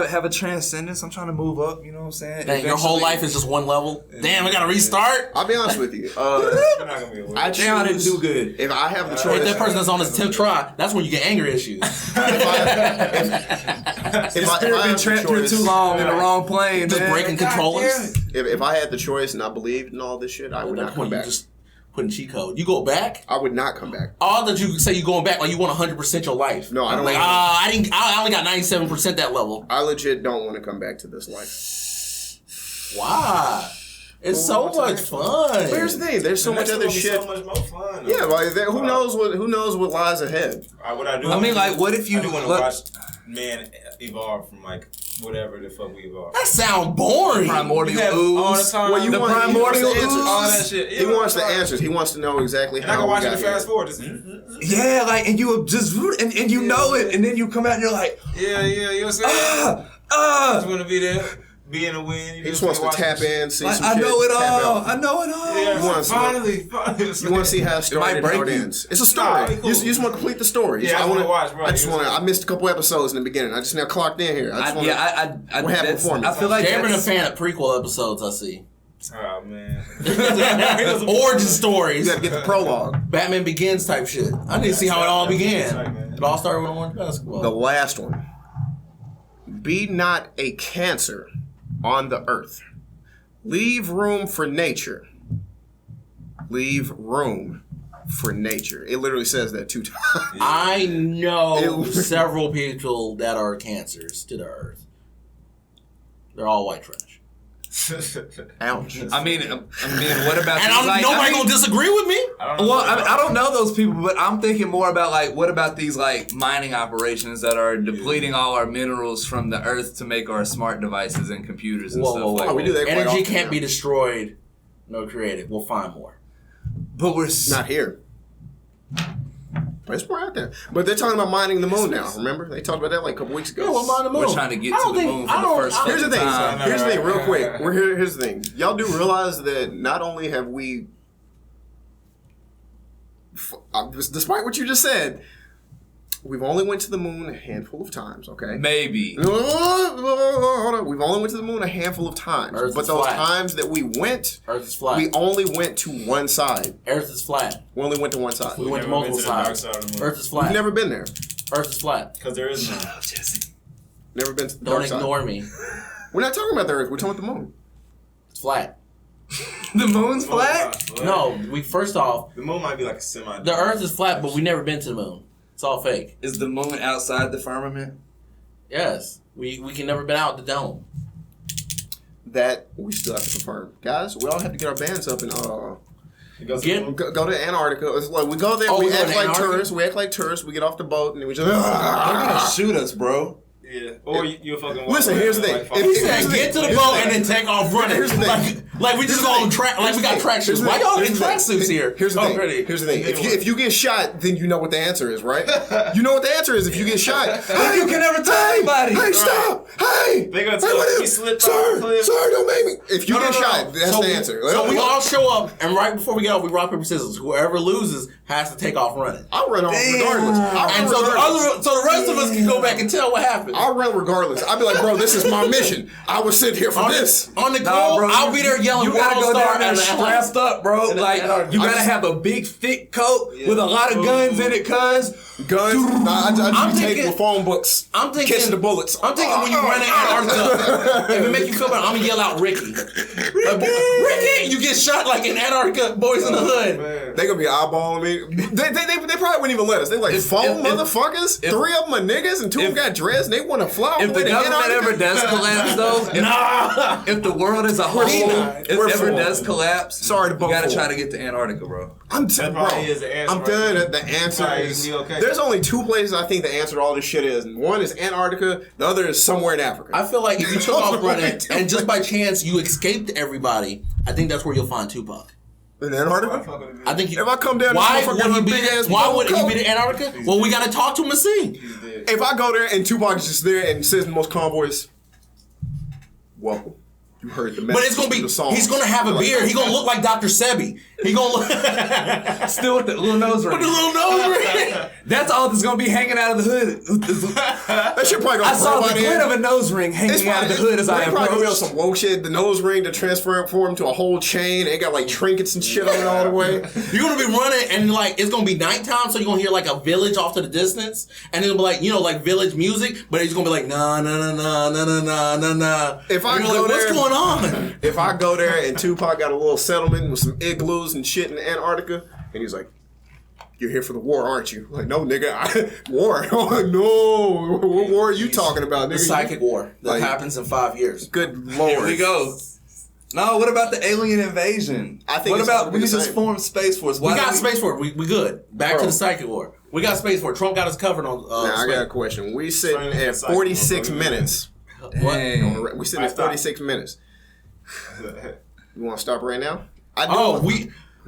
have a transcendence. I'm trying to move up. You know what I'm saying?
Dang, your whole life is just one level. Damn, I gotta restart.
I'll be honest with you.
You're not gonna be able to.
I
didn't do good.
If I have the
If
choice,
that person that's on his 10th try, that's when you get anger issues.
if I
Been trapped here too long in the wrong plane,
Just
man.
breaking
God
controllers.
if I had the choice and I believed in all this shit, I would not come
You
back.
just putting cheat code. You go back?
I would not come back.
All that you say you going back like you want 100% your life.
No, I don't
Like,
want
I only got 97% that level.
I legit don't want to come back to this life.
Why? It's so much fun.
But here's the thing: there's so much other shit.
So much more fun.
Yeah, like who knows what lies ahead.
What I do.
I mean, like, what if you
I do want to watch man evolve from like whatever the fuck we evolve.
That sound boring.
Primordial
have
ooze.
all the time.
Well, you
The
want
primordial
he wants the
ooze.
all
answers.
that shit.
He wants the answers. He wants to know exactly
And I
how
can
we
watch it
got
and
here.
fast forward. Just,
Yeah, like, and you just and you know it, and then you come out and you're like,
yeah, you know what I'm saying? Just want to be there, be in the wind.
He just wants to tap in, see
like
some
I
shit.
know it
tap
all.
out.
I know it all.
Yeah,
You want to-
finally.
You want to see how it started and
break
how it
you.
ends. It's a story.
Nah, cool.
You just want to complete the story.
Yeah, I wanna watch, bro.
I just want to. I missed a couple episodes in the beginning. I just now clocked in here. I just want to. What happened
that's-
before me?
I feel like
Cameron a
that's,
fan of prequel episodes, I see.
Oh man.
Origin stories.
You got to get the prologue.
Batman Begins type shit. I need to see how it all began.
Right, man.
It all started with one basketball.
The last one. Be not a cancer on the earth. Leave room for nature. Leave room for nature. It literally says that 2 times.
I know
It-
several people that are cancers to the earth. They're all white trash.
Ouch.
I mean, what about?
And
these, like,
nobody
I mean,
gonna disagree with me.
Well, I don't know those people, but I'm thinking more about like, what about these like mining operations that are depleting all our minerals from the earth to make our smart devices and computers and stuff like
Oh, we do that quite
Energy
often
can't
now.
be destroyed, no created. We'll find more.
But we're
Not here. But it's more out there. But they're talking about mining the moon now. Remember? They talked about that like a couple weeks ago.
Yeah, we'll mine the moon.
We're trying to get
I
to
don't
the
think-
moon
I
for the
don't-
first
I-
Here's the thing.
time.
Here's the thing, real quick. Here's the thing. Y'all do realize that not only have we, despite what you just said, we've only went to the moon a handful of times. Okay.
Maybe.
Hold on. We've only went to the moon a handful of times,
Earth
but
is
those
flat.
times that we went,
Earth is flat.
we only went to one side.
Earth is flat.
We only went to one side.
We went to
never been
multiple
to the dark
sides.
side of the moon.
Earth is flat.
We've never been there.
Earth is flat.
Because there is none.
Never been to the
Don't
dark side.
ignore me.
We're not talking about the Earth. We're talking about the moon.
It's flat.
The moon's flat?
No, first off,
The moon might be like a semi.
the Earth is flat, but we never been to the moon. It's all fake.
Is the moon outside the firmament?
Yes, we can never been out the dome.
That we still have to confirm, guys. We all have to get our bands up and
It goes to
Get-
the moon.
go to Antarctica. It's like we go there,
Oh,
we
we go
act
to
like
Antarctica?
tourists. We act like tourists. We get off the boat and then we just.
They're gonna shoot us, bro.
Yeah. Or you fucking.
Listen, here's the thing.
Like,
If
He
Here's
said,
the
get to
thing.
the
Here's
boat
the
and
thing.
then take off running.
Here's the thing.
Like we just
Here's the
go on
thing.
track. Like we got track shoes.
Here's the
Why
thing.
y'all in
Here's the
track
thing.
suits here?
Here's the thing.
Already.
Here's the thing. If you get shot, then you know what the answer is, right? You know what the answer is if you get shot. Hey,
you can never tell anybody.
Hey, stop! Hey!
They gonna
hey,
tell
what
us
is-
he slipped
sir,
off the cliff.
Sir, don't make me. If you
No,
get
no, no.
shot, that's
So
the
we-
answer.
So we all show up, and right before we get off, we rock paper scissors. Whoever loses has to take off running.
I'll run off regardless.
And so the rest of us can go back and tell what happened.
I'll run regardless. I'll be like, bro, this is my mission. I was sent here for this.
On the
Nah,
goal,
bro,
I'll be there yelling
You gotta
World
go
Star
down there
and
strapped up, bro. Like you gotta have a big thick coat with a lot of guns in it, cuz.
Guns. Nah, I
I'm
just be
thinking-
taped with phone books.
I'm thinking
Catching the bullets.
I'm thinking when you run to Antarctica, if it make you feel better, I'm gonna yell out Ricky. Ricky! You get shot like in Antarctica, Boys in the Hood.
Man.
They gonna be eyeballing me. They probably wouldn't even let us. They like, phone motherfuckers? Three of them are niggas and two of them got dreads and they want to fly all
If
the way
the
to
government
Antarctica?
ever does collapse, though, if the world as a whole, if
We're
ever
full.
does collapse,
Sorry to
you gotta
both
try
full.
to get to Antarctica, bro.
I'm done, bro.
probably is the answer
I'm
right
done.
there.
The answer
Probably
is
be okay.
there's only two places I think the answer to all this shit is. One is Antarctica. The other is somewhere in Africa.
I feel like if you took
Those
off
are
running
only two
and just by chance you escaped everybody, I think that's where you'll find Tupac.
in Antarctica.
I think
If I come down,
why
this motherfucker
would
with
he
a
be?
big ass
Why
bubble
would he
coat.
be to Antarctica? Well, we gotta talk to him and see.
If I go there and Tupac is just there and says in the most calm voice, "Welcome." You heard the message.
But it's gonna be.
the song.
He's gonna have a beard. He gonna look like Dr. Sebi. He gonna look
Still with the little nose ring.
with the little nose ring.
That's all that's gonna be hanging out of the hood.
That shit probably gonna
I saw the
in.
glint of a nose ring hanging out of the hood as I
probably gonna be on
approached.
some woke shit. The nose ring to transfer him to a whole chain. It got like trinkets and shit on it all the way.
You're gonna be running and like it's gonna be nighttime, so you're gonna hear like a village off to the distance, and it'll be like like village music, but it's gonna be like nah nah nah nah nah nah nah nah nah.
If I
go
go
like,
there,
what's going on?
If I go there and Tupac got a little settlement with some igloos and shit in Antarctica, and he's like, "You're here for the war, aren't you?" I'm like, no, nigga, war. I'm like, no, what war are you talking about, nigga?
The psychic war that happens in 5 years.
Good lord.
Here we go. No, what about the alien invasion?
I think
what
it's
about
gonna
we
be the
just
same.
formed Space Force?
We got Space Force. We good. Back
Bro.
to the psychic war. We got Space Force. Trump got us covered on.
Now I got a question. We sitting at 46 minutes.
Dang.
We sitting at 46 minutes. You want to stop right now? I do.
Oh,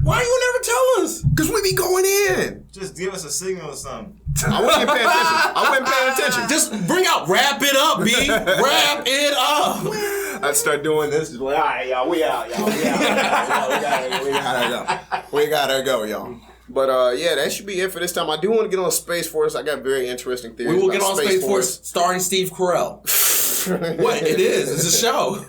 why you never tell us?
Because we be going in.
Just give us a signal or something.
I wasn't paying attention. I wasn't paying attention.
Just bring out, wrap it up, B. Wrap it up.
I'd start doing this. Just like, all right, y'all, we out, y'all. We out. We gotta go, y'all. But yeah, that should be it for this time. I do want to get on Space Force. I got very interesting theories.
We will
about
get on Space Force starring Steve Carell. What? It is. It's a show.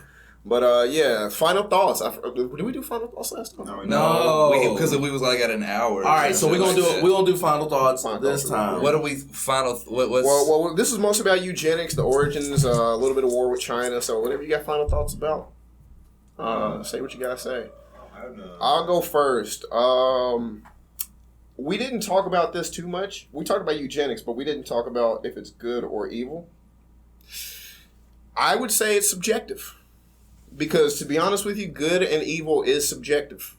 But yeah, final thoughts. Did we do final thoughts last time?
No, because we was like at an hour.
All right, so we're gonna do final thoughts
Final
this
thoughts.
time.
What are we final? What's
Well, this is mostly about eugenics, the origins, a little bit of war with China. So whatever you got final thoughts about, say what you gotta say. I'll go first. We didn't talk about this too much. We talked about eugenics, but we didn't talk about if it's good or evil. I would say it's subjective. Because to be honest with you, good and evil is subjective.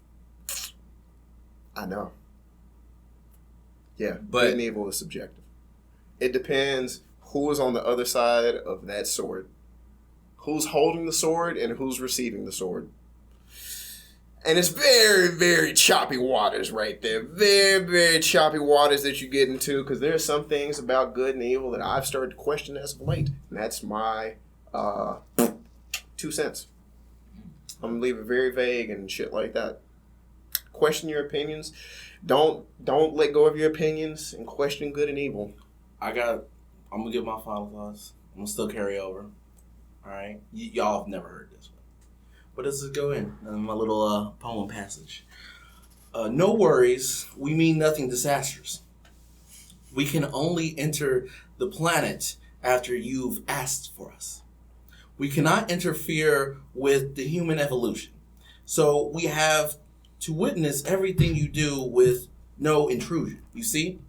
I know. Yeah,
But-
good and evil is subjective. It depends who is on the other side of that sword. Who's holding the sword and who's receiving the sword. And it's very, very choppy waters right there. Very, very choppy waters that you get into, because there are some things about good and evil that I've started to question as of late. And that's my 2 cents. I'm gonna leave it very vague and shit like that. Question your opinions. Don't let go of your opinions and question good and evil.
I'm gonna give my final thoughts. I'm gonna still carry over. All right, y'all have never heard this one, but let's just go in my little poem passage. No worries, we mean nothing disastrous. We can only enter the planet after you've asked for us. We cannot interfere with the human evolution, so we have to witness everything you do with no intrusion. You see?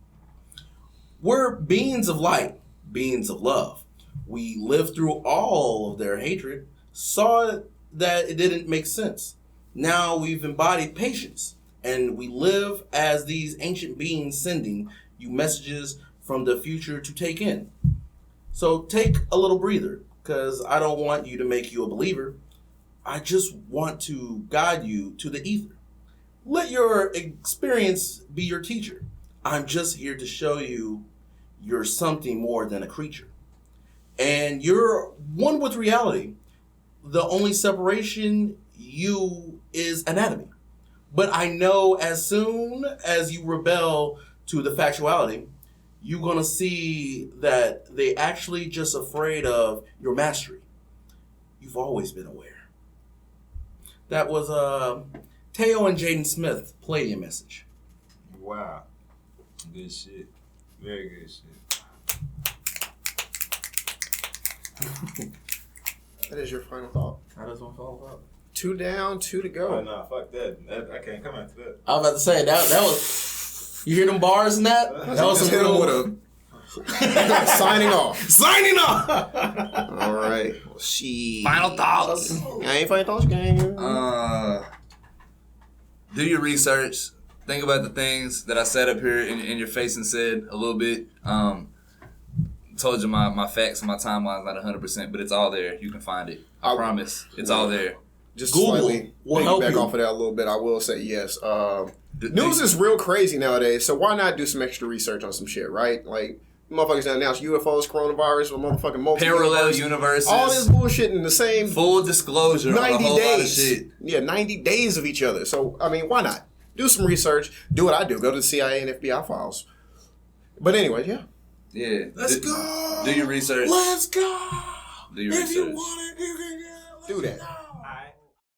We're beings of light, beings of love. We lived through all of their hatred, saw that it didn't make sense. Now we've embodied patience, and we live as these ancient beings sending you messages from the future to take in. So take a little breather, because I don't want you to make you a believer. I just want to guide you to the ether. Let your experience be your teacher. I'm just here to show you you're something more than a creature. And you're one with reality. The only separation you is anatomy. But I know as soon as you rebel to the factuality, you're going to see that they actually just afraid of your mastery. You've always been aware. That was Teo and Jaden Smith Palladium message.
Wow. Good shit. Very good shit.
That is your final thought.
How does one follow up?
2 down, 2 to go.
Oh, nah, fuck that. I can't come after that.
I was about to say, that was... You hear them bars in that? That was
Just
some
hit him
real...
with a signing off.
Signing off!
All right. Well, she.
final thoughts?
Ain't final thoughts, gang.
Do your research. Think about the things that I said up here in your face and said a little bit. Told you my facts and my timeline's not 100%, but it's all there. You can find it. I promise. It's all there.
Just
Google
slightly
will help
back
you.
off of that a little bit. I will say yes. News is real crazy nowadays, so why not do some extra research on some shit, right? Like, motherfuckers that announced UFOs, coronavirus, or motherfucking
Parallel
multi
universes.
all this bullshit in the same
Full disclosure on a
90
whole lot of
days.
shit.
Yeah, 90 days of each other. So, I mean, why not? Do some research. Do what I do. Go to the CIA and FBI files. But anyway, yeah.
Yeah.
Let's go.
Do your research.
Let's go.
Do your
If
research.
you want it, you can get it.
Do that.
Let's go.